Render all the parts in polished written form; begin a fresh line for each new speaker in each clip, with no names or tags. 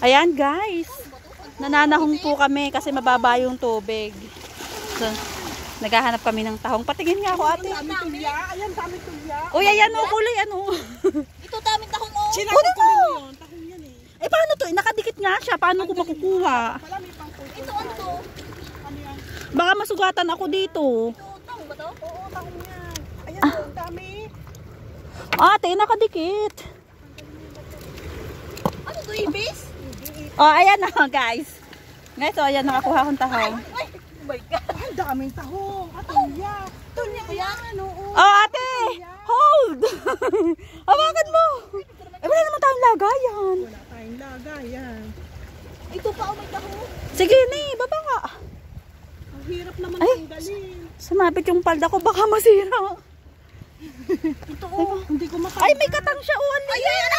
Ayan guys, nananahong po kami kasi mababa yung tubig. So, naghahanap kami ng tahong. Patingin nga ako ate.
Ayan, dami tulya.
Uy, ayan o, kulay ano.
Ito daming tahong o.
Sinakot ko rin yun. Tahong yan eh.
Eh paano to? Nakadikit nga siya. Paano ko makukuha?
Wala, may pangkulto.
Ito ano to?
Ano yan?
Baka masugatan ako dito.
Ito tahong ba to?
Oo, tahong yan. Ayan, ang dami.
Ate, nakadikit.
Ano to, ibis?
Oh, ayan na guys. Guys, so ayan, nakakuha akong tahong.
Ay, oh my God.
Ang daming tahong. Tulya. Tulya ba yan? Oo.
Oh, ate! Hold! Hawakan mo! Eh, wala naman tayong lagayan.
Wala tayong lagayan.
Ito pa o may tahong.
Sige, ni, baba ka.
Ang hirap naman
Ay.
tanggalin.
Sumabit yung palda ko, baka masira.
Ito o.
Hindi ko matanggal.
Ay, may katang siya. Oh, ano yan?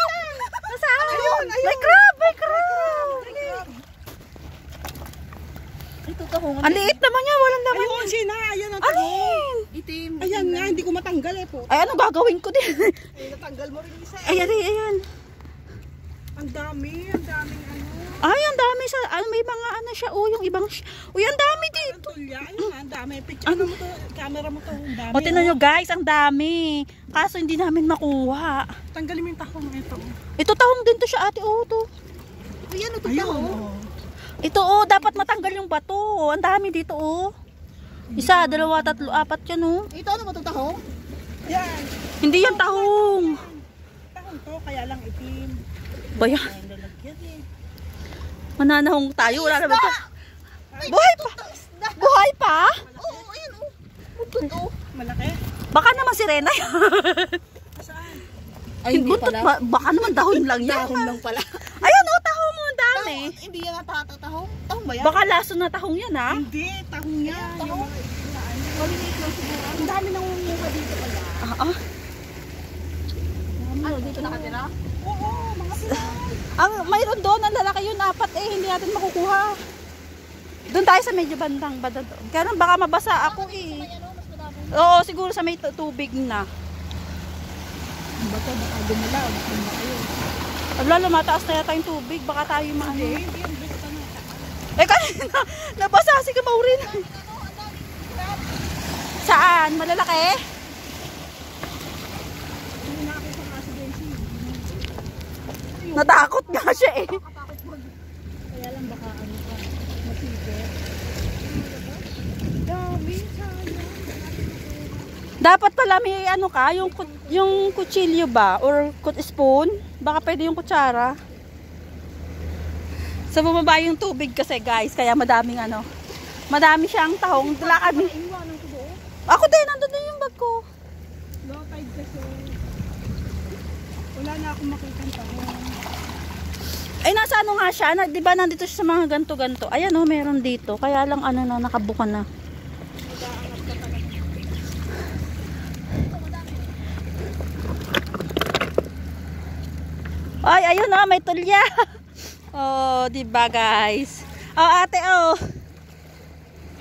Nasaan?
Ayun, ayun.
May crab, may crab.
Ito tahong.
Ang liit naman niya, walang laman.
Ayun, Sina. Ayan ang tahong.
Alin?
Itim.
Ayan nga, hindi ko matanggal eh po.
Ay, ano gagawin ko din?
Ay, natanggal mo rin isa.
Ayan, ayan.
Ang daming ano.
Ay, ang dami sa, may mga ano siya, oh, yung ibang, uy, ang dami
Ang
dito.
tulya. Ayun nga, ang dami. Picture mo to, camera mo to. Ang dami.
O, tingnan nyo guys, ang dami. Kaso hindi namin makuha.
Tanggalin mo yung tahong ito.
Ito tahong din to siya ate, oh, to.
Ayan, ito
Ayun.
tahong.
Oh.
Ito, oh, dapat matanggal yung bato. Ang dami dito, oh. Isa, dalawa, tatlo, apat yan, oh.
Ito ano ba ito tahong?
Yan.
Hindi yan tahong.
Tahong to, kaya lang itim.
Baya,
Ang lalagyan eh.
mananahong tayo. Wala naman pa. Buhay pa. Buhay pa?
Oo, ayan o. Buntot o.
Malaki.
Baka naman si Rena.
Saan?
Ay, hindi
Buntot
pala.
ba? Baka naman dahon lang yan.
Tahong lang pala.
Ayun, oh, tahong mo. Ang dami.
Hindi yan natatahong. Tahong ba yan?
Baka laso na tahong yan, ha?
Hindi, tahong yan.
Tahong?
Yung mga itim na ano.
Maliliit lang siguro.
Ang dami nangunguha dito pala.
Ah.
Ano, dito nakatira?
Oo, mga Pinoy.
Ang mayroon doon, ang lalaki yun, apat eh, hindi natin makukuha. Doon tayo sa medyo bandang banda doon. Kaya nun, baka mabasa ako eh.
May ano, mas madami.
Oo, siguro sa may tubig na.
Baka gumalaw. Baka yun.
Lalo, mataas na yata yung tubig. Baka tayo maano.
Hindi, hindi yung best ano.
Eh, kanina, nabasa si Kamaurin. Saan? Malalaki?
Hindi nakakita ng accident.
Natakot nga siya eh.
Kaya lang baka ano ka. Masipit. Dami, sayang.
Dapat pala may ano ka, yung kutsilyo ba? Or spoon? Baka pwede yung kutsara. Sa bumaba yung tubig kasi guys, kaya madaming ano. Madami siyang tahong. Dala kami.
Iwanan ko doon.
Ako din, nandun din yung bag ko.
Low tide kasi. Wala na akong makita ng tahong.
Ay, nasa ano nga siya? Di ba nandito siya sa mga ganto-ganto? Ayan oh, meron dito. Kaya lang ano na, nakabuka na. Ay, ayun oh, may tulya. Oh, di ba guys? Oh, ate oh.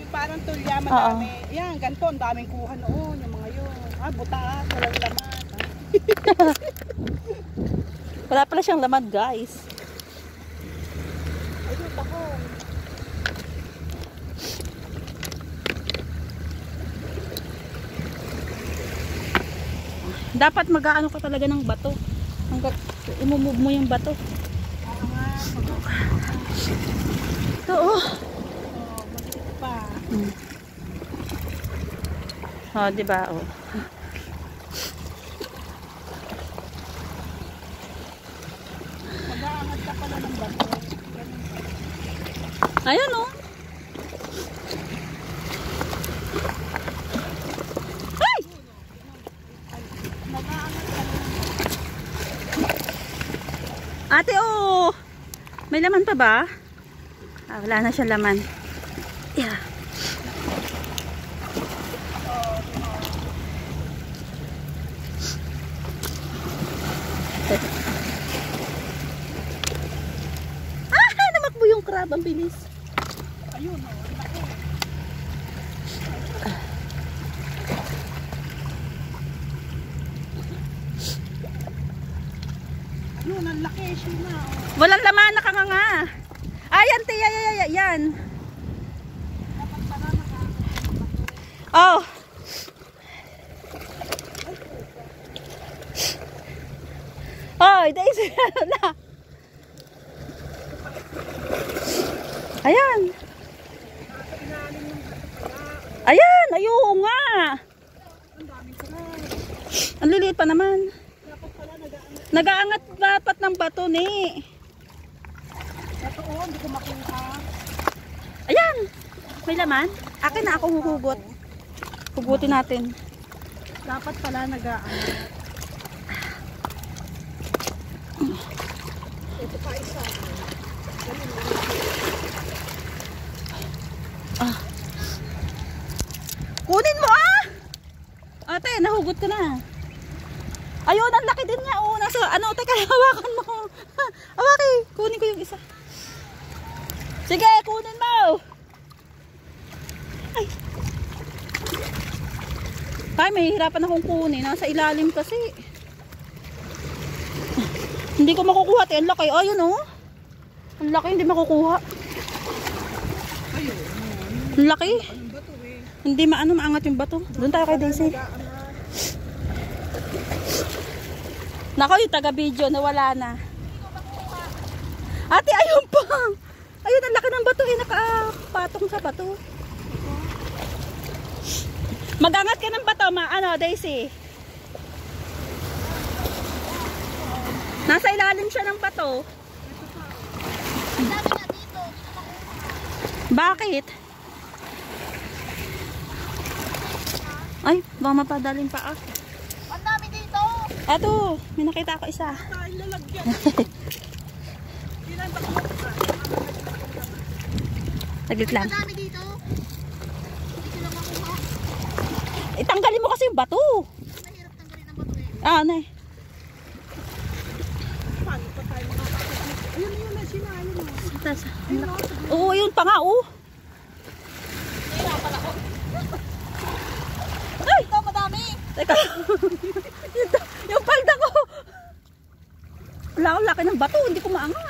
Yung parang tulya, madami. Yan, ganito, ang daming kuha noon. Yung mga yun. Ah, butas, walang laman.
Wala pala siyang laman guys.
Ayun, tahong.
Dapat mag-aano ka talaga ng bato. Hanggat imumove mo yung bato.
Oo nga.
Ito oh.
Oh, maliit pa.
Oh, di ba? Oh.
Mag-aangat ka pala ng bato.
Ayun oh. Ay!
Mag-aangat ka lang.
Ate oh. May laman pa ba? Ah, wala na siyang laman. Yeah. Namakbo yung crab, ang bilis.
Ayun, oh. Laki. Yun, ang laki. Siya na.
Walang laman, nakanganga. Ayan, tiya, yan. Oh. Oh, Daisy, ano na? Ayan. Ayan, ayun nga. Ang liliit pa naman. Nag-aangat dapat ng bato ni.
Ito oh, hindi ko makuha.
Ayan. May laman. Akin na ako huhugot. Hugutin natin.
Dapat pala nag-aangat. Ito pa isa.
Kunin mo ah! Ate, nahugot ko na. Ayun, ang laki din niya. Oh, nasa, ano, teka, hawakan mo. Hawaki, kunin ko yung isa. Sige, kunin mo. Ay. Ay, may hirapan akong kunin. Nasa ilalim kasi. Hindi ko makukuha. Ang laki. Ayun, oh. Ang laki, hindi makukuha.
Ayun.
Ang laki.
Anong bato eh?
Hindi maangat yung bato. Doon tayo kay Daisy. Nako, yung taga-video na wala na. Ate, ayun pa. Ayun, ang laki ng bato. Nakapatong sa bato. Mag-angat ka ng bato, ano, Daisy. Nasa ilalim siya ng bato. Bakit? Ay, baka mapadalin pa ako.
Ang dami dito.
Eto, may nakita ako isa.
Ay, lalagyan. Ilan ba ko?
Saglit lang.
Ang dami dito. Hindi ko lang makuha.
Itanggalin mo kasi yung bato.
Mahirap tanggalin ang bato eh.
Ah, ano eh.
Paano pa tayo makakapit? Ayun, yun na sinayo mo.
Oo, yun pa nga, oh. Ay!
Ito, madami.
Teka. yung palda ko. Wala akong laki ng bato, hindi ko maangat.